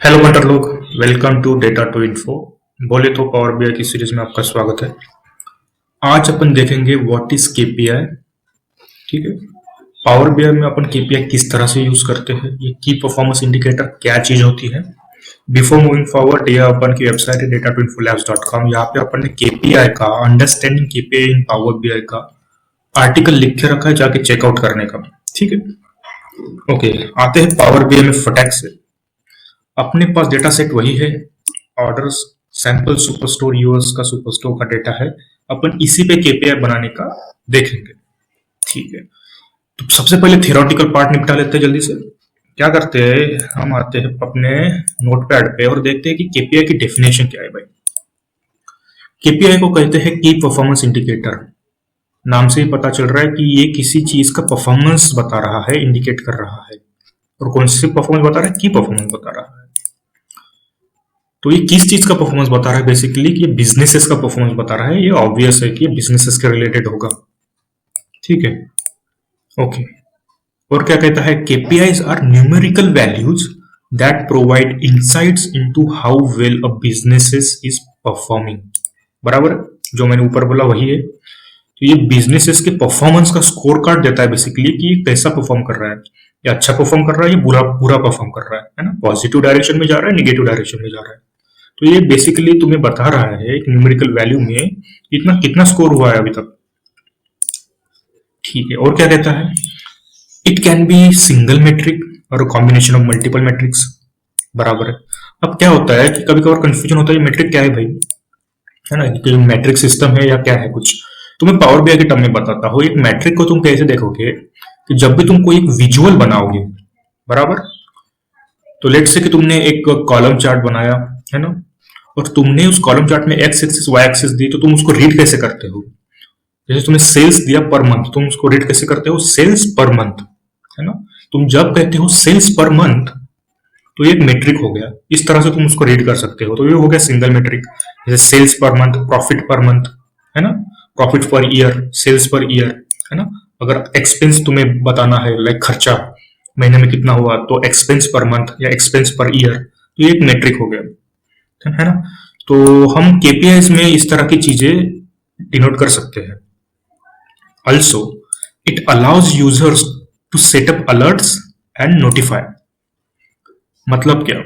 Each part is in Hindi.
हेलो बंटर लोग, welcome to data to info. बोले तो पावर बीआई की सीरीज में आपका स्वागत है। आज अपन देखेंगे व्हाट इज केपीआई। ठीक है, पावर बीआई में अपन केपीआई किस तरह से यूज करते हैं, ये की परफॉर्मेंस इंडिकेटर क्या चीज होती है। बिफोर मूविंग फॉरवर्ड, यह अपन की वेबसाइट है data2infolabs.com। यहाँ पे अपन ने केपीआई का understanding KPI in Power BI का आर्टिकल लिख के रखा है, जाके चेकआउट करने का। ठीक है, ओके, आते हैं पावर बीआई में फटाक से। अपने पास डेटा सेट वही है, ऑर्डर्स सैंपल सुपरस्टोर यूएस का सुपरस्टोर का डेटा है। अपन इसी पे केपीआई बनाने का देखेंगे। ठीक है, तो सबसे पहले थियोरेटिकल पार्ट निपटा लेते हैं जल्दी से। क्या करते हैं, हम आते हैं अपने नोटपैड पे और देखते हैं कि केपीआई की डेफिनेशन क्या है। भाई, केपीआई को कहते हैं की परफॉर्मेंस इंडिकेटर। नाम से ही पता चल रहा है कि ये किसी चीज का परफॉर्मेंस बता रहा है, इंडिकेट कर रहा है। और कौन सी परफॉर्मेंस बता रहा है? की परफॉर्मेंस बता रहा है। तो ये किस चीज का परफॉर्मेंस बता रहा है? बेसिकली कि ये बिजनेसेस का परफॉर्मेंस बता रहा है। ये ऑब्वियस है कि ये बिजनेसेस के रिलेटेड होगा। ठीक है, ओके। और क्या कहता है? KPIs are numerical values that provide insights into how well a businesses is performing. बराबर, जो मैंने ऊपर बोला वही है। तो ये बिजनेसेस के परफॉर्मेंस का स्कोर कार्ड देता है बेसिकली कि ये कैसा परफॉर्म कर रहा है। ये अच्छा परफॉर्म कर रहा है, ये बुरा बुरा परफॉर्म कर रहा है ना। पॉजिटिव डायरेक्शन में जा रहा है, नेगेटिव डायरेक्शन में जा रहा है। तो ये बेसिकली तुम्हें बता रहा है एक न्यूमेरिकल वैल्यू में इतना कितना स्कोर हुआ है अभी तक। ठीक है, और क्या कहता है? It can be single metric और कॉम्बिनेशन ऑफ मल्टीपल मेट्रिक्स। बराबर है। अब क्या होता है कि कभी कभार कंफ्यूजन होता है ये मेट्रिक क्या है भाई, है ना, कि मैट्रिक सिस्टम है या क्या है कुछ। तो मैं पावर बीआई के टर्म में बताता हूँ। एक मैट्रिक को तुम कैसे देखोगे कि जब भी तुम कोई एक विजुअल बनाओगे, बराबर, तो लेट से कि तुमने एक कॉलम चार्ट बनाया, है ना, और तुमने उस कॉलम चार्ट में एक्स एक्सिस वाई एक्सिस दी, तो तुम उसको रीड कैसे करते हो? जैसे तुमने सेल्स दिया पर मंथ, तुम उसको रीड कैसे करते हो? सेल्स पर मंथ, है ना। तुम जब कहते हो सेल्स पर मंथ, तो ये एक मेट्रिक हो गया। इस तरह से तुम उसको रीड कर सकते हो। तो ये हो गया सिंगल मेट्रिक। जैसे sales per month, profit per month, है ना, प्रॉफिट पर ईयर, सेल्स पर ईयर, है ना। अगर एक्सपेंस तुम्हें बताना है, लाइक खर्चा महीने में कितना हुआ, तो एक्सपेंस पर मंथ या एक्सपेंस पर ईयर, तो ये एक मेट्रिक हो गया, है ना। तो हम केपीआईज में इस तरह की चीजें डिनोट कर सकते हैं। Also it allows users to set up alerts and notify. मतलब क्या?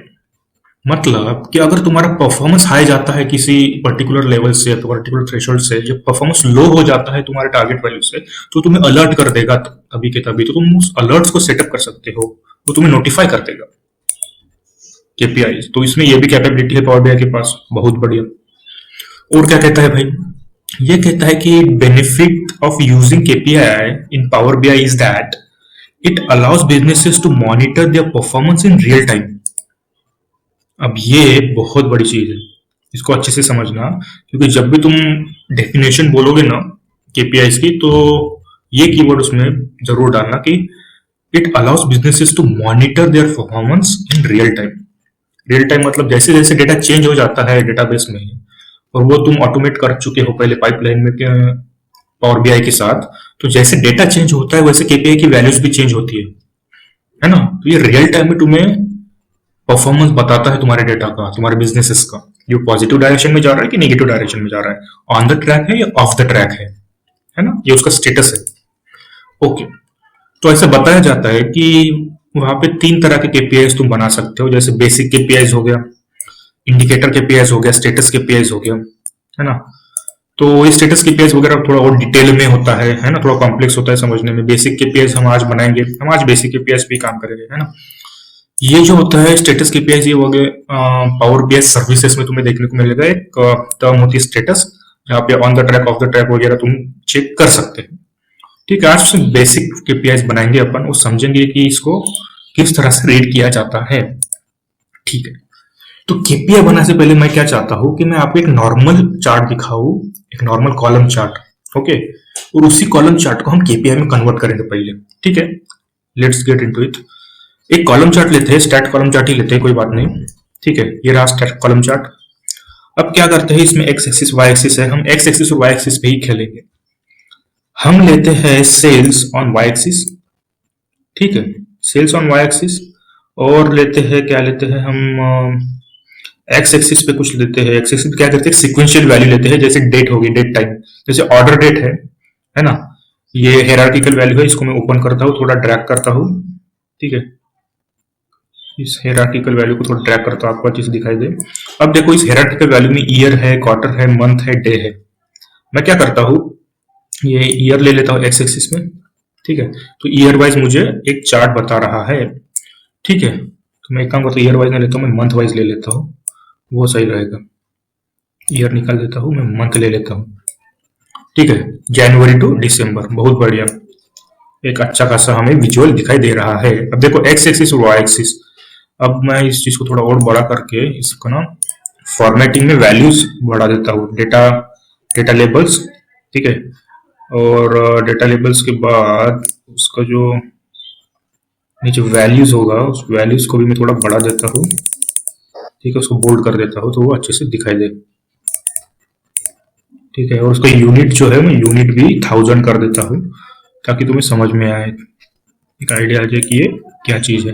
मतलब कि अगर तुम्हारा परफॉर्मेंस हाई जाता है किसी पर्टिकुलर लेवल से, पर्टिकुलर थ्रेशोल्ड से, जब परफॉर्मेंस लो हो जाता है तुम्हारे टारगेट वैल्यू से, तो तुम्हें अलर्ट कर देगा तभी के तभी। तो तुम उस अलर्ट्स को सेटअप कर सकते हो, वो तुम्हें नोटिफाई कर देगा केपीआई। तो इसमें ये भी कैपेबिलिटी है पावर बीआई के पास, बहुत बढ़िया। और क्या कहता है भाई? ये कहता है कि benefit of using KPI in Power BI is that it allows businesses to monitor their performance in real time. अब ये बहुत बड़ी चीज है, इसको अच्छे से समझना, क्योंकि जब भी तुम डेफिनेशन बोलोगे ना केपीआईज की, तो ये कीवर्ड उसमें जरूर डालना कि it allows businesses to monitor their performance in real time. Real time मतलब जैसे जैसे डेटा चेंज हो जाता है डेटाबेस में, और वो तुम ऑटोमेट कर चुके हो पहले पाइपलाइन में पावर बीआई के साथ, तो जैसे डेटा चेंज होता है वैसे केपीआई की वैल्यूज भी चेंज होती है ना। तो ये रियल टाइम में तुम्हें परफॉर्मेंस बताता है तुम्हारे डेटा का, तुम्हारे बिजनेसेस का, जो पॉजिटिव डायरेक्शन में जा रहा है कि नेगेटिव डायरेक्शन में जा रहा है, ऑन द ट्रैक है या ऑफ द ट्रैक है ना, ये उसका स्टेटस है। ओके, तो ऐसा बताया जाता है कि वहां पे 3 तरह के केपीआईज तुम बना सकते हो। जैसे बेसिक केपीआईज हो गया, इंडिकेटर केपीआईज हो गया, स्टेटस केपीआईज हो गया, है ना। तो ये स्टेटस केपीआईज वगैरह थोड़ा और डिटेल में होता है ना, थोड़ा कॉम्प्लेक्स होता है समझने में। बेसिक केपीआईज हम आज बनाएंगे, हम आज बेसिक केपीआईज पे काम करेंगे, है ना। ये जो होता है स्टेटस केपीआईज, ये हो गए पावर बीआई सर्विसेज में तुम्हें देखने को मिलेगा एक टर्म होती है स्टेटस, जहाँ पे on the track of the track वगैरह तुम चेक कर सकते हैं। ठीक है, आज बेसिक केपीआईज बनाएंगे अपन, वो समझेंगे कि इसको किस तरह से रीड किया जाता है। ठीक है, तो केपीआई बनाने से पहले मैं क्या चाहता हूं कि मैं आपको एक नॉर्मल चार्ट दिखाऊं, एक नॉर्मल कॉलम चार्ट। ओके, और उसी कॉलम चार्ट को हम केपीआई में कन्वर्ट करेंगे पहले। ठीक है, लेट्स गेट इनटू इट। एक कॉलम चार्ट लेते हैं, स्टैट कॉलम चार्ट ही लेते हैं, कोई बात नहीं। ठीक है, ये रहा स्टैट कॉलम चार्ट। अब क्या करते हैं, इसमें एक्स एक्सिस वाई एक्सिस है, हम एक्स एक्सिस और वाई एक्सिस पे ही खेलेंगे। हम लेते हैं सेल्स ऑन वाई एक्सिस। ठीक है, सेल्स ऑन वाई एक्सिस, और लेते हैं, क्या लेते हैं हम, एक्स एक्सिस पे कुछ लेते हैं। एक्स एक्सिस पे क्या करते हैं, सिक्वेंशियल वैल्यू लेते हैं, जैसे डेट होगी, डेट टाइम, जैसे ऑर्डर डेट है ना। ये हेरार्किकल वैल्यू है, इसको मैं ओपन करता हूँ, थोड़ा ड्रैग करता हूँ, ठीक है। इस हेरार्किकल वैल्यू को थोड़ा ड्रैग करता हूँ, आपको अच्छे से दिखाई दे। अब देखो इस हेरार्किकल वैल्यू में ईयर है, क्वार्टर है, मंथ है, डे है। मैं क्या करता हूँ, ये ईयर ले लेता हूँ एक्स एक्सिस में, ठीक है। तो ईयर वाइज मुझे एक चार्ट बता रहा है, ठीक है। तो मैं एक काम करता हूँ, ईयर वाइज नहीं लेता हूँ, मैं मंथ वाइज ले लेता हूँ, वो सही रहेगा। ईयर निकाल देता हूँ, मैं मंथ ले लेता हूँ, ठीक है। जनवरी टू दिसंबर, बहुत बढ़िया। एक अच्छा खासा हमें विजुअल दिखाई दे रहा है। अब देखो एक्स एक्सिस और वाई एक्सिस। अब मैं इस चीज को थोड़ा और बड़ा करके इसको ना फॉर्मेटिंग में वैल्यूज बढ़ा देता हूँ, डेटा डेटा लेबल्स, ठीक है। और डेटा लेबल्स के बाद उसका जो नीचे वैल्यूज होगा, उस वैल्यूज को भी मैं थोड़ा बढ़ा देता हूँ, ठीक है। उसको बोल्ड कर देता हूँ तो वो अच्छे से दिखाई दे, ठीक है। और उसका यूनिट जो है मैं यूनिट भी 1000 कर देता हूँ, ताकि तुम्हें समझ में आए, एक आइडिया आ जाए कि ये क्या चीज है।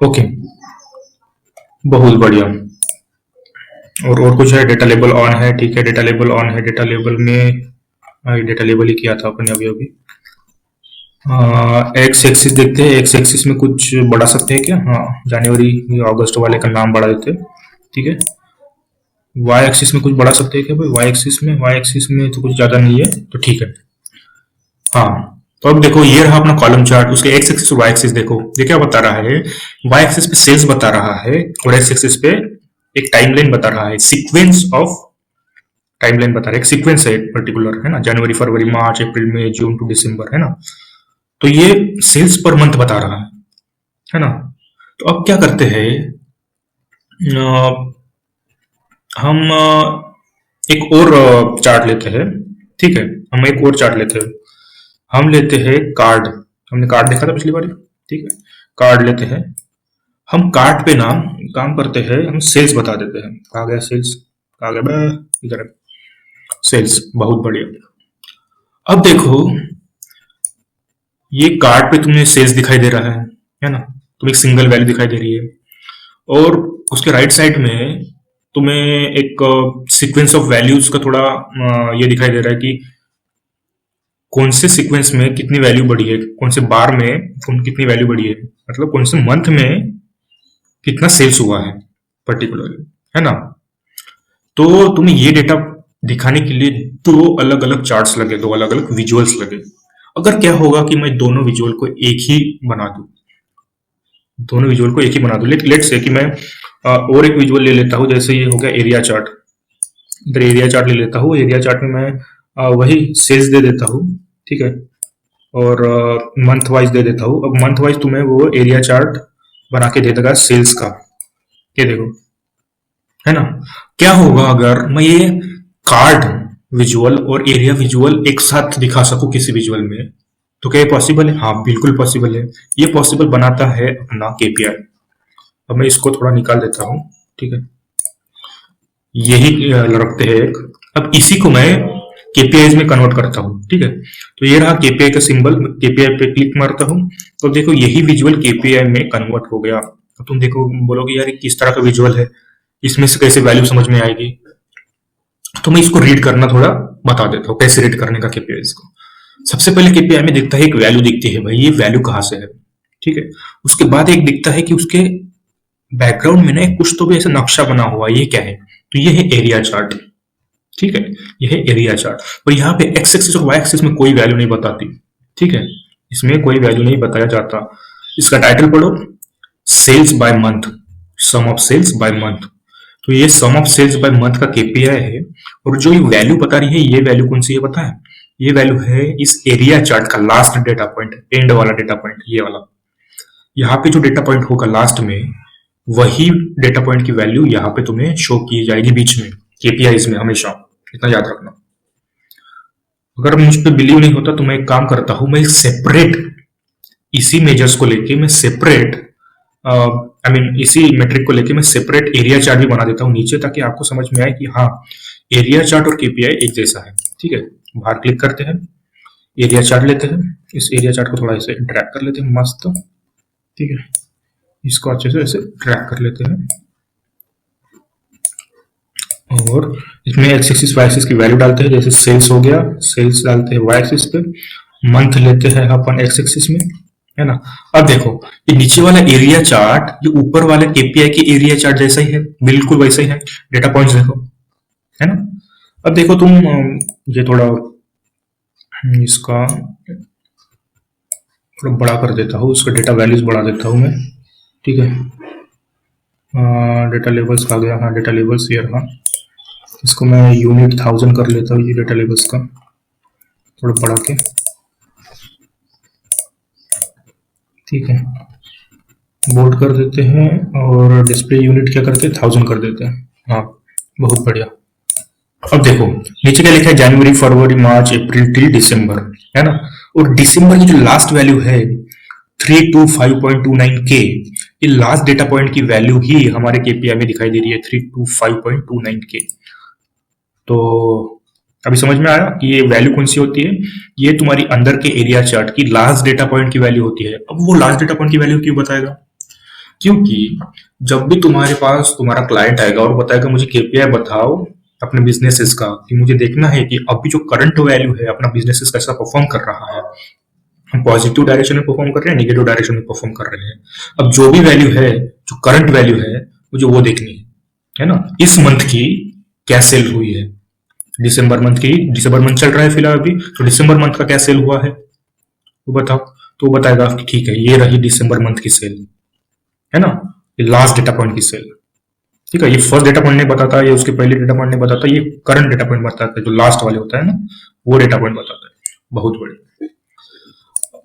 ओके, बहुत बढ़िया। और कुछ है, डेटा लेबल ऑन है, ठीक है। डेटा लेबल ऑन है, डेटा लेबल में डेटा लेबल ही किया था अपने अभी अभी। एक्स एक्सिस देखते हैं, एक्स एक्सिस में कुछ बढ़ा सकते हैं क्या? हाँ, जनवरी अगस्त वाले का नाम बढ़ा देते हैं, ठीक है। वाई एक्सिस में कुछ बढ़ा सकते हैं क्या भाई? वाई एक्सिस में तो कुछ ज्यादा नहीं है, तो ठीक है। हाँ, तो अब देखो ये रहा अपना कॉलम चार्ट, उसके एक्स एक्सिस और वाई एक्सिस देखो, ये क्या बता रहा है। वाई एक्सिस पे सेल्स बता रहा है, और एक्स एक्सिस पे एक टाइमलाइन बता रहा है, सीक्वेंस ऑफ टाइमलाइन बता रहा है, एक सीक्वेंस है पर्टिकुलर, है ना। जनवरी, फरवरी, मार्च, अप्रैल, मई, जून टू दिसंबर, है ना। तो ये सेल्स पर मंथ बता रहा है ना। तो अब क्या करते हैं, अ, हम एक और चार्ट लेते हैं, ठीक है। हम एक और चार्ट लेते हैं, हम लेते हैं कार्ड। हमने कार्ड देखा था पिछली बार, ठीक है। कार्ड लेते हैं हम, कार्ड पे नाम काम करते हैं, हम सेल्स बता देते हैं। कहा गया सेल्स, कहा गया इधर सेल्स, बहुत बढ़िया। अब देखो ये कार्ड पे तुम्हें सेल्स दिखाई दे रहा है ना। तुम्हें एक सिंगल वैल्यू दिखाई दे रही है, और उसके राइट साइड में तुम्हें एक सीक्वेंस ऑफ वैल्यूज का थोड़ा ये दिखाई दे रहा है कि कौन से सीक्वेंस में कितनी वैल्यू बढ़ी है, कौन से बार में कितनी वैल्यू बढ़ी है, मतलब कौन से मंथ में कितना सेल्स हुआ है पर्टिकुलरली, है ना। तो तुम्हें ये डेटा दिखाने के लिए दो अलग अलग चार्ट्स लगे, दो अलग अलग विजुअल्स लगे। अगर क्या होगा कि मैं दोनों विजुअल को एक ही बना दूं, दोनों विजुअल को एक ही बना दूं, लेट से कि मैं और एक विजुअल ले लेता हूं, जैसे ये हो गया एरिया चार्ट। इधर एरिया चार्ट ले लेता हूँ, एरिया चार्ट में मैं वही सेल्स दे देता हूँ, ठीक है। और मंथ वाइज दे देता हूँ। अब मंथ वाइज तुम्हें वो एरिया चार्ट बना के दे देगा सेल्स का, ये देखो, है ना। क्या होगा अगर मैं ये कार्ड विजुअल और एरिया विजुअल एक साथ दिखा सकूं किसी विजुअल में, तो क्या ये पॉसिबल है? हाँ, बिल्कुल पॉसिबल है। ये पॉसिबल बनाता है अपना केपीआई। अब मैं इसको थोड़ा निकाल देता हूँ, ठीक है। यही रखते हैं एक। अब इसी को मैं केपीआई में कन्वर्ट करता हूँ, ठीक है। तो ये रहा केपीआई का सिंबल, केपीआई पे क्लिक मारता हूँ, तो देखो यही विजुअल केपीआई में कन्वर्ट हो गया। अब तुम देखो, बोलोगे यार किस तरह का विजुअल है, इसमें से कैसे वैल्यू समझ में आएगी। तो मैं इसको रीड करना थोड़ा बता देता हूँ, कैसे रीड करने का केपीआई को। सबसे पहले केपीआई में दिखता है, एक वैल्यू दिखती है, भाई ये वैल्यू कहाँ से है, ठीक है। उसके बाद एक दिखता है कि उसके बैकग्राउंड में ना कुछ तो भी ऐसा नक्शा बना हुआ है, ये क्या है? तो ये है एरिया चार्ट, ठीक है। ये है एरिया चार्ट, और यहाँ पे एक्स एक्सिस और वाई एक्सिस में कोई वैल्यू नहीं बताती, ठीक है। इसमें कोई वैल्यू नहीं बताया जाता। इसका टाइटल पढ़ो, sales by month, sum of sales by month. तो ये sum of sales by month का केपीआई है, और जो ये वैल्यू बता रही है, ये वैल्यू कौन सी है पता है? ये वैल्यू है इस एरिया चार्ट का लास्ट डेटा पॉइंट, एंड वाला डेटा पॉइंट, ये वाला। यहाँ पे जो डेटा पॉइंट होगा लास्ट में, वही डेटा पॉइंट की वैल्यू यहाँ पे तुम्हें शो की जाएगी बीच में, केपीआईज में हमेशा, इतना याद रखना। अगर मुझ पे बिलीव नहीं होता तो मैं एक काम करता हूं, मैं सेपरेट इसी मेजर्स को लेके मैं सेपरेट इसी मेट्रिक को लेके मैं सेपरेट एरिया चार्ट भी बना देता हूँ नीचे, ताकि आपको समझ में आए कि हाँ, एरिया चार्ट और केपीआई एक जैसा है, ठीक है। बाहर क्लिक करते हैं, एरिया चार्ट लेते हैं, इस एरिया चार्ट को थोड़ा ऐसे ड्रैग कर लेते हैं, मस्त, ठीक है। इसको अच्छे से ऐसे ट्रैक कर लेते हैं और इसमें एक्स एक्सिस वाई एक्सिस की वैल्यू डालते हैं। जैसे सेल्स हो गया, सेल्स डालते हैं वाई एक्सिस पे, मंथ लेते हैं अपन एक्स एक्सिस में, है ना। अब देखो ये नीचे वाला एरिया चार्ट ये ऊपर वाले केपीआई के एरिया चार्ट जैसा ही है, बिल्कुल वैसा ही है। डेटा पॉइंट्स देखो, है ना। अब देखो तुम ये थोड़ा इसका थोड़ा बड़ा कर देता हूँ, इसका डेटा वैल्यूज बढ़ा देता हूँ मैं, ठीक है। डेटा लेवल्स आ गया, हाँ डेटा लेवल्स हियर, हाँ इसको मैं यूनिट 1000 कर लेता हूँ, ये डेटा लेवल्स का थोड़ा बढ़ा के, ठीक है। बोल्ड कर देते हैं और डिस्प्ले यूनिट क्या करते हैं 1000 कर देते हैं, हाँ बहुत बढ़िया। अब देखो नीचे क्या लिखा है, जनवरी फरवरी मार्च अप्रैल टिल दिसंबर, है ना। और दिसंबर की जो लास्ट वैल्यू है 325.29 के, ये लास्ट डेटा पॉइंट की वैल्यू ही हमारे केपीआई में दिखाई दे रही है 325.29 के। तो अभी समझ में आया कि ये वैल्यू कौन सी होती है, ये तुम्हारी अंदर के एरिया चार्ट की लास्ट डेटा पॉइंट की वैल्यू होती है। अब वो लास्ट डेटा पॉइंट की वैल्यू क्यों बताएगा, क्योंकि जब भी तुम्हारे पास तुम्हारा क्लाइंट आएगा और बताएगा मुझे केपीआई बताओ अपने बिजनेसेस का, कि मुझे देखना है कि अभी जो करंट वैल्यू है अपना बिजनेसेस कैसा परफॉर्म कर रहा है, हम पॉजिटिव डायरेक्शन में परफॉर्म कर रहे हैं, नेगेटिव डायरेक्शन में परफॉर्म कर रहे हैं। अब जो भी वैल्यू है, जो करंट वैल्यू है, मुझे वो देखनी है ना। इस मंथ की क्या सेल हुई है, दिसंबर मंथ की, दिसंबर मंथ चल रहा है फिलहाल अभी, तो दिसंबर मंथ का क्या सेल हुआ है वो बताओ। तो वो बताएगा कि ठीक है ये रही दिसंबर मंथ की सेल, है ना, ये लास्ट डेटा पॉइंट की सेल, ठीक है। ये फर्स्ट डेटा पॉइंट नहीं बताता, ये उसके पहले डेटा पॉइंट नहीं बताता, ये करंट डेटा पॉइंट बताता है, जो लास्ट वाले होता है ना वो डेटा पॉइंट बताता है। बहुत बड़े।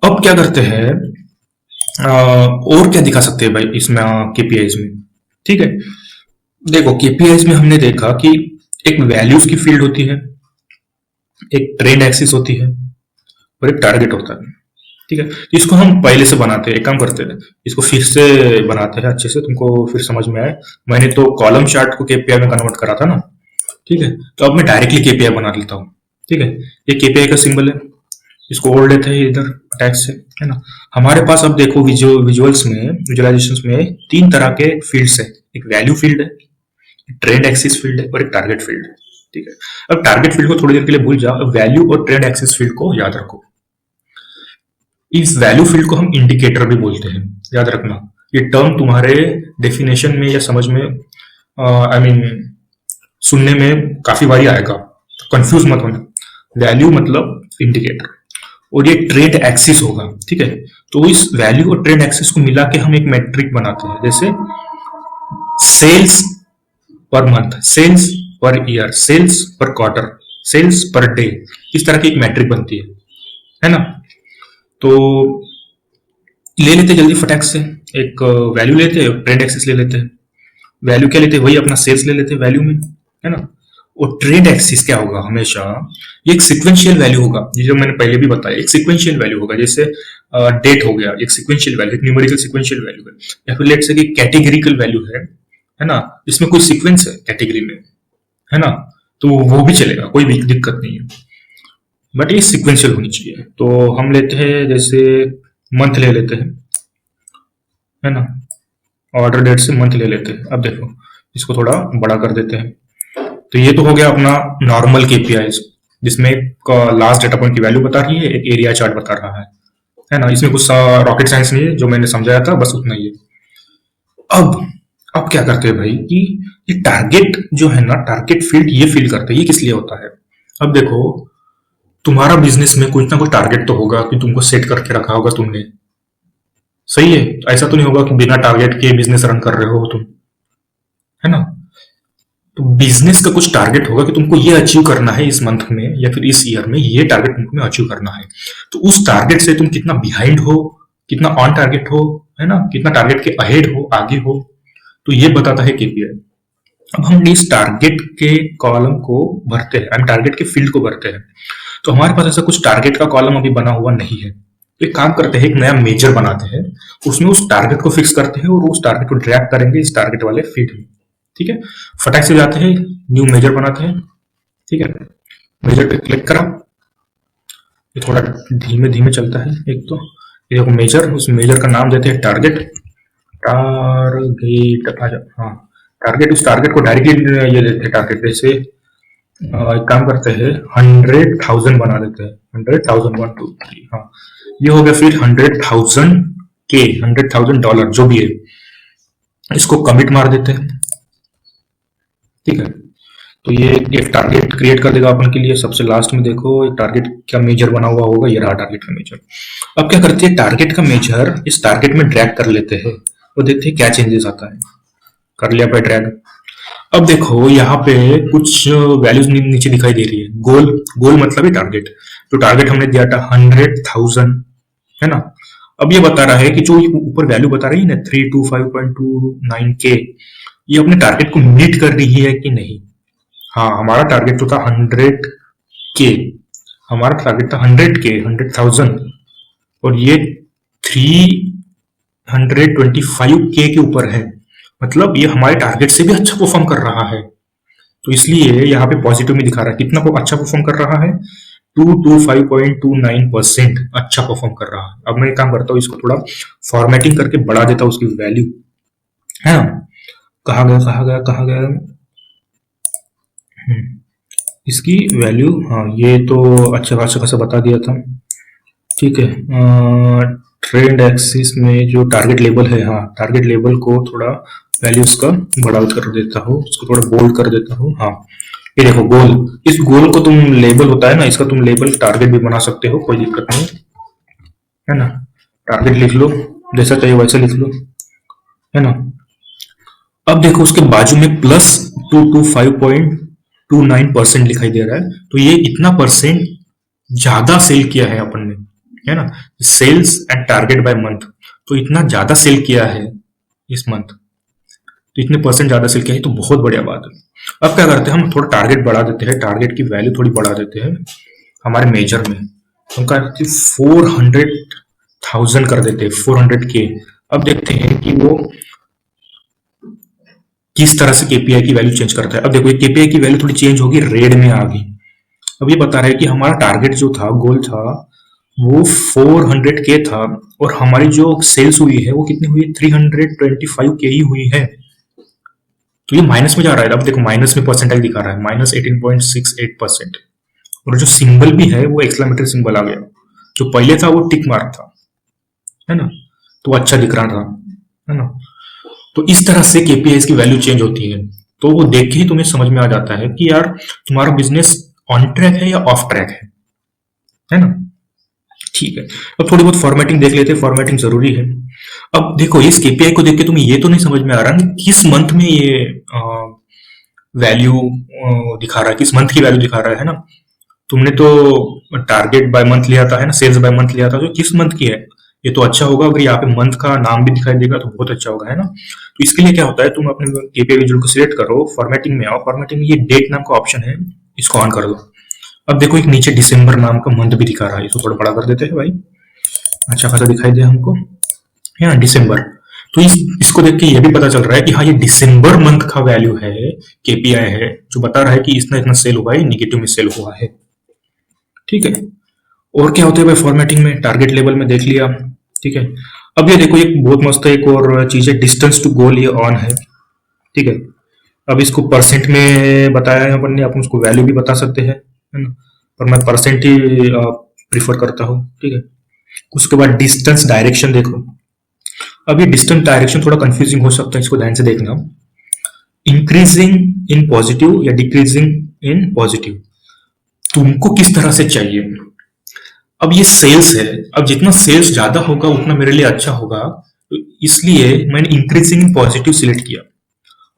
अब क्या करते हैं, और क्या दिखा सकते हैं भाई इसमें केपीआईज में, ठीक है। देखो केपीआईज में हमने देखा कि एक वैल्यूज की फील्ड होती है, एक ट्रेंड एक्सिस होती है और एक टारगेट होता है, ठीक है। इसको हम पहले से बनाते हैं, एक काम करते हैं इसको फिर से बनाते हैं अच्छे से, तुमको फिर समझ में आए। मैंने तो कॉलम चार्ट को केपीआई में कन्वर्ट करा था ना, ठीक है। तो अब मैं डायरेक्टली केपीआई बना लेता हूँ, ठीक है। ये केपीआई का सिंबल है, इसको ओढ़ लेते हैं इधर अटैच से, है ना। हमारे पास अब देखो विजुअल्स में, विजुअलाइजेशन में 3 तरह के फील्ड्स है, एक वैल्यू फील्ड है, ट्रेंड एक्सिस फील्ड है और एक टारगेट फील्ड है, ठीक है। अब टारगेट फील्ड को थोड़ी देर के लिए भूल जाओ, वैल्यू और ट्रेंड एक्सिस फील्ड को याद रखो। इस वैल्यू फील्ड को हम इंडिकेटर भी बोलते हैं, याद रखना। ये टर्म तुम्हारे डेफिनेशन में या समझ में आई मीन सुनने में काफी बारी आएगा, तो कंफ्यूज मत होना। वैल्यू मतलब इंडिकेटर और ये ट्रेंड एक्सिस होगा, ठीक है। तो इस वैल्यू और ट्रेंड एक्सिस को मिला के हम एक मैट्रिक बनाते हैं, जैसे sales per month, sales per year, sales per quarter, sales per day, इस तरह की एक मैट्रिक बनती है ना। तो ले लेते जल्दी फटाक से, एक वैल्यू लेते हैं, ट्रेंड एक्सिस ले लेते हैं। वैल्यू क्या लेते हैं, वही अपना सेल्स ले लेते हैं वैल्यू में, है ना। और ट्रेंड एक्सिस क्या होगा, हमेशा ये एक सिक्वेंशियल वैल्यू होगा, जो मैंने पहले भी बताया, एक सिक्वेंशियल वैल्यू होगा। जैसे डेट हो गया, एक सिक्वेंशियल वैल्यू, एक न्यूमेरिकल सिक्वेंशियल वैल्यू है, या फिर लेट्स से कि कैटेगरिकल वैल्यू है ना, इसमें कोई सीक्वेंस है कैटेगरी में, है ना, तो वो भी चलेगा, कोई भी दिक्कत नहीं है, बट ये सिक्वेंशियल होनी चाहिए। तो हम लेते हैं जैसे मंथ ले लेते हैं, है ना, ऑर्डर डेट से मंथ ले लेते हैं। अब देखो इसको थोड़ा बड़ा कर देते हैं। तो ये तो हो गया अपना नॉर्मल केपीआईज, जिसमें एक लास्ट डेटा पॉइंट की वैल्यू बता रही है, एक एरिया चार्ट बता रहा है ना। इसमें कुछ रॉकेट साइंस नहीं है, जो मैंने समझाया था बस उतना ही है। अब क्या करते हैं भाई कि ये टारगेट जो है ना, टारगेट फील्ड ये फील करते हैं, ये किस लिए होता है। अब देखो तुम्हारा बिजनेस में कुछ ना कुछ टारगेट तो होगा कि तुमको सेट करके रखा होगा तुमने, सही है। ऐसा तो नहीं होगा कि बिना टारगेट के बिजनेस रन कर रहे हो तुम, है ना। तो बिजनेस का कुछ टारगेट होगा कि तुमको ये अचीव करना है इस मंथ में या फिर इस ईयर में, ये टारगेट तुमको अचीव करना है। तो उस टारगेट से तुम कितना बिहाइंड हो, कितना ऑन टारगेट हो, है ना, कितना टारगेट के अहेड हो, आगे हो, तो ये बताता है केपीआई। अब हम इस टारगेट के कॉलम को भरते हैं, हम टारगेट के फील्ड को भरते हैं। तो हमारे पास ऐसा कुछ टारगेट का कॉलम अभी बना हुआ नहीं है, तो एक काम करते हैं, एक नया मेजर बनाते हैं, उसमें उस टारगेट को फिक्स करते हैं और उस टारगेट को ड्रैग करेंगे इस टारगेट वाले फील्ड में, ठीक है। फटाक से जाते हैं, न्यू मेजर बनाते हैं, ठीक है। मेजर पे क्लिक करा, ये थोड़ा धीमे धीमे चलता है एक तो, ये देखो मेजर, उस मेजर का नाम देते हैं टारगेट। टारगेट आजा, हाँ टारगेट, उस टारगेट को डायरेक्टली ये देते हैं टारगेट, जैसे एक काम करते हैं 100,000 बना देते हैं, 100,000 1 2 3, हाँ ये हो गया फिर 100,000 के, $100,000 जो भी है, इसको कमिट मार देते हैं। ठीक है, तो ये एक टारगेट क्रिएट कर देगा अपन के लिए। सबसे लास्ट में देखो एक टारगेट का मेजर बना हुआ होगा, ये रहा टारगेट का मेजर। अब क्या करते हैं, टारगेट का मेजर इस टारगेट में ड्रैग कर लेते हैं और देखते हैं क्या चेंजेस आता है। कर लिया पे ड्रैग। अब देखो यहाँ पे कुछ वैल्यूज नीचे दिखाई दे रही है। गोल, गोल मतलब ही टारगेट। तो टारगेट हमने दिया था 100,000, है ना। अब ये बता रहा है कि जो ऊपर वैल्यू बता रही है ना 325.29K, ये अपने टारगेट को मीट कर रही है कि नहीं। हाँ, हमारा टारगेट तो था 100K, हमारा टारगेट था 100K, 100,000, और ये 325K के ऊपर है। मतलब ये हमारे टारगेट से भी अच्छा परफॉर्म कर रहा है। तो इसलिए यहाँ पे पॉजिटिव में दिखा रहा है कितना अच्छा परफॉर्म कर रहा है, 225.29% अच्छा परफॉर्म कर रहा है। अब मैं एक काम करता हूँ, इसको थोड़ा फॉर्मेटिंग करके बढ़ा देता हूँ उसकी वैल्यू, है ना। कहा गया कहा गया कहा गया इसकी वैल्यू, हाँ ये तो अच्छा खासा खासा बता दिया था। ठीक है, ट्रेंड एक्सिस में जो टारगेट लेवल है, हाँ टारगेट लेवल को थोड़ा वैल्यूज का बड़ा कर देता हूँ, उसको थोड़ा बोल्ड कर देता हूँ। हाँ ये देखो गोल, इस गोल को तुम लेबल होता है ना, इसका तुम लेबल टारगेट भी बना सकते हो, कोई दिक्कत नहीं है ना। टारगेट लिख लो, जैसा चाहिए वैसा लिख लो, है ना। अब देखो उसके बाजू में प्लस 225.29% दिखाई दे रहा है। तो ये इतना परसेंट ज्यादा सेल किया है अपन ने, है ना। Sales and target by month, तो इतना ज्यादा सेल किया है इस मंथ, तो इतने परसेंट ज्यादा सेल किया है, तो बहुत बढ़िया बात है। अब क्या करते हैं, हम थोड़ा टारगेट बढ़ा देते हैं, टारगेट की वैल्यू थोड़ी बढ़ा देते हैं हमारे मेजर में। हम करते 400,000 कर देते हैं, 400K। अब देखते हैं कि वो किस तरह से केपीआई की वैल्यू चेंज करता है। अब देखो ये केपीआई की वैल्यू थोड़ी चेंज होगी, रेड में आ गई। अब ये बता रहा है कि हमारा टारगेट जो था, गोल था, वो 400K था, और हमारी जो सेल्स हुई है वो कितनी हुई है, 325K ही हुई है। तो ये माइनस में जा रहा है। अब देखो माइनस में परसेंटाइल दिखा रहा है, -18.68%। और जो सिंबल भी है वो एक्सक्लेमेटरी सिंबल आ गया, जो पहले था वो टिक मार्क था, है ना। तो अच्छा दिख रहा था, है ना। तो इस तरह से केपीआई की वैल्यू चेंज होती है। तो वो देख के ही तुम्हें समझ में आ जाता है कि यार तुम्हारा बिजनेस ऑन ट्रैक है या ऑफ ट्रैक है ना। ठीक है, अब थोड़ी बहुत फॉर्मेटिंग देख लेते हैं, फॉर्मेटिंग जरूरी है। अब देखो इस केपीआई को देख के तुम्हें ये तो नहीं समझ में आ रहा कि किस मंथ में ये वैल्यू दिखा रहा है, किस मंथ की वैल्यू दिखा रहा है ना। तुमने तो टारगेट बाय मंथ लिया था, है ना, सेल्स बाय मंथ लिया था, तो किस मंथ की है ये तो अच्छा होगा। अगर यहाँ पे मंथ का नाम भी दिखाई देगा तो बहुत अच्छा होगा, है ना। तो इसके लिए क्या होता है, तुम अपने केपीआई विजुअल को सिलेक्ट करो, फॉर्मेटिंग में आओ, फॉर्मेटिंग में ये डेट नाम का ऑप्शन है, इसको ऑन कर दो। अब देखो एक नीचे दिसंबर नाम का मंथ भी दिखा रहा है, इसको थोड़ा बड़ा कर देते हैं भाई, अच्छा खासा दिखाई दे हमको, है ना, दिसंबर। तो इसको देख के ये भी पता चल रहा है कि हाँ ये दिसंबर मंथ का वैल्यू है, केपीआई है, जो बता रहा है कि इतना इतना सेल हुआ है, निगेटिव में सेल हुआ है। ठीक है, और क्या होता है भाई फॉर्मेटिंग में, टारगेट लेवल में देख लिया। ठीक है, अब ये देखो एक बहुत मस्त एक और चीज है, डिस्टेंस टू गोल, ये ऑन है। ठीक है, अब इसको परसेंट में बताया है अपन ने, अपन उसको वैल्यू भी बता सकते हैं, है ना, पर मैं परसेंट ही प्रीफर करता हूँ। ठीक है, उसके बाद डिस्टेंस डायरेक्शन देखो। अब ये डिस्टेंस डायरेक्शन थोड़ा कंफ्यूजिंग हो सकता है, इसको ध्यान से देखना। इंक्रीजिंग इन पॉजिटिव या डिक्रीजिंग इन पॉजिटिव, तुमको किस तरह से चाहिए। अब ये सेल्स है, अब जितना सेल्स ज्यादा होगा उतना मेरे लिए अच्छा होगा, तो इसलिए मैंने इंक्रीजिंग इन पॉजिटिव सिलेक्ट किया।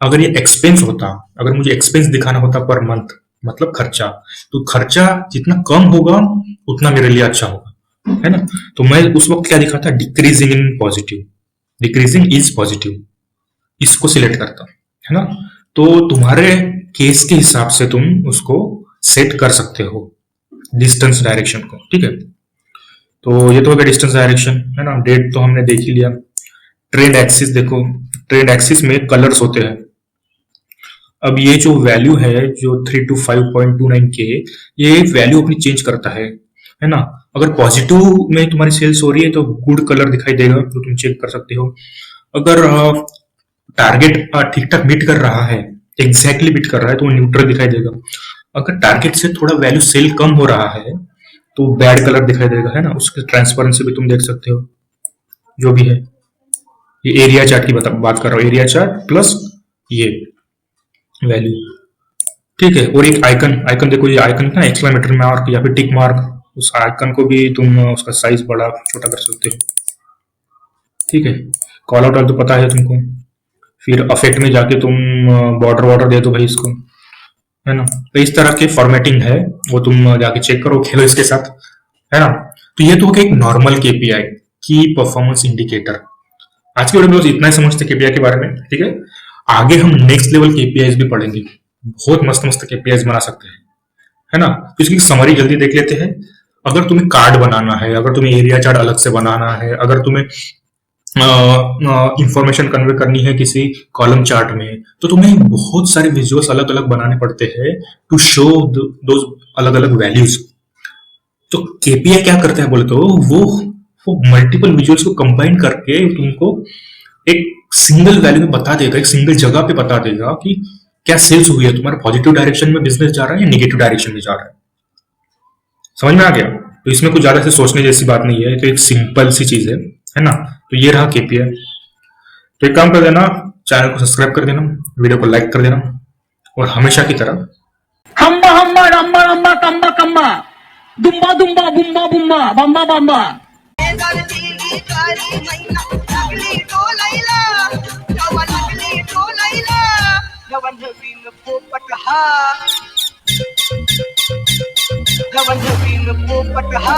अगर ये एक्सपेंस होता, अगर मुझे एक्सपेंस दिखाना होता पर मंथ, मतलब खर्चा, तो खर्चा जितना कम होगा उतना मेरे लिए अच्छा होगा, है ना। तो मैं उस वक्त क्या दिखाता, decreasing in positive, decreasing is positive, इसको सिलेक्ट करता, है ना। तो तुम्हारे केस के हिसाब से तुम उसको सेट कर सकते हो डिस्टेंस डायरेक्शन को। ठीक है, तो ये तो हो गया डिस्टेंस डायरेक्शन, है ना। डेट तो हमने देख ही लिया। ट्रेंड एक्सिस देखो, ट्रेंड एक्सिस में कलर्स होते हैं। अब ये जो वैल्यू है, जो 325.29K, ये वैल्यू अपनी चेंज करता है ना। अगर पॉजिटिव में तुम्हारी सेल्स हो रही है तो गुड कलर दिखाई देगा, तो तुम चेक कर सकते हो। अगर टारगेट ठीक ठाक बीट कर रहा है, एग्जैक्टली बीट कर रहा है, तो वो न्यूट्रल दिखाई देगा। अगर टारगेट से थोड़ा वैल्यू सेल कम हो रहा है तो बैड कलर दिखाई देगा, है ना। उसकी ट्रांसपेरेंसी भी तुम देख सकते हो, जो भी है। ये एरिया चार्ट की बात कर रहा हूँ, एरिया चार्ट प्लस ये वैल्यू, ठीक है। और एक आइकन, आइकन देखो, ये आइकन ना एक्सक्लेमेटरी मार्क या फिर टिक मार्क, उस आइकन को भी तुम उसका साइज बड़ा छोटा कर सकते हो, ठीक है। कॉल आउट तो पता है तुमको। फिर अफेक्ट में जाके तुम बॉर्डर वॉर्डर दे दो भाई इसको, है ना। तो इस तरह के फॉर्मेटिंग है, वो तुम जाके चेक करो, खेलो इसके साथ, है ना। तो ये तो हो गया एक नॉर्मल केपीआई की परफॉर्मेंस इंडिकेटर। आज की वीडियो में बस इतना ही समझते केपीआई के बारे में, ठीक है। आगे हम नेक्स्ट लेवल केपीआईज भी पढ़ेंगे, बहुत मस्त मस्त केपीआईज बना सकते हैं, है ना। तो इसकी समरी जल्दी देख लेते हैं। अगर तुम्हें कार्ड बनाना है, अगर तुम्हें एरिया चार्ट अलग से बनाना है, अगर तुम्हें इंफॉर्मेशन कन्वे करनी है किसी कॉलम चार्ट में, तो तुम्हें बहुत सारे विजुअल्स अलग अलग बनाने पड़ते हैं टू शो दोज अलग अलग वैल्यूज। तो केपीआई क्या करता है बोले तो वो मल्टीपल विजुअल्स को कंबाइन करके तुमको एक सिंगल वैल्यू में बता देगा, एक सिंगल जगह पे बता देगा कि क्या सेल्स हुई है, तुम्हारा पॉजिटिव डायरेक्शन में बिजनेस जा रहा है या नेगेटिव डायरेक्शन में जा रहा है। समझ में आ गया। तो इसमें कुछ ज्यादा से सोचने जैसी बात नहीं है, तो एक सिंपल सी चीज है ना। तो ये रहा केपीआई। तो एक काम कर देना, चैनल को सब्सक्राइब कर देना, वीडियो को लाइक कर देना, और हमेशा की तरह हम्मा हम्मा रम्मा रम्मा कम्मा कम्मा दुम्बा दुम्बा बुम्बा बुम्बा बम्बा बम्बा पोपट हा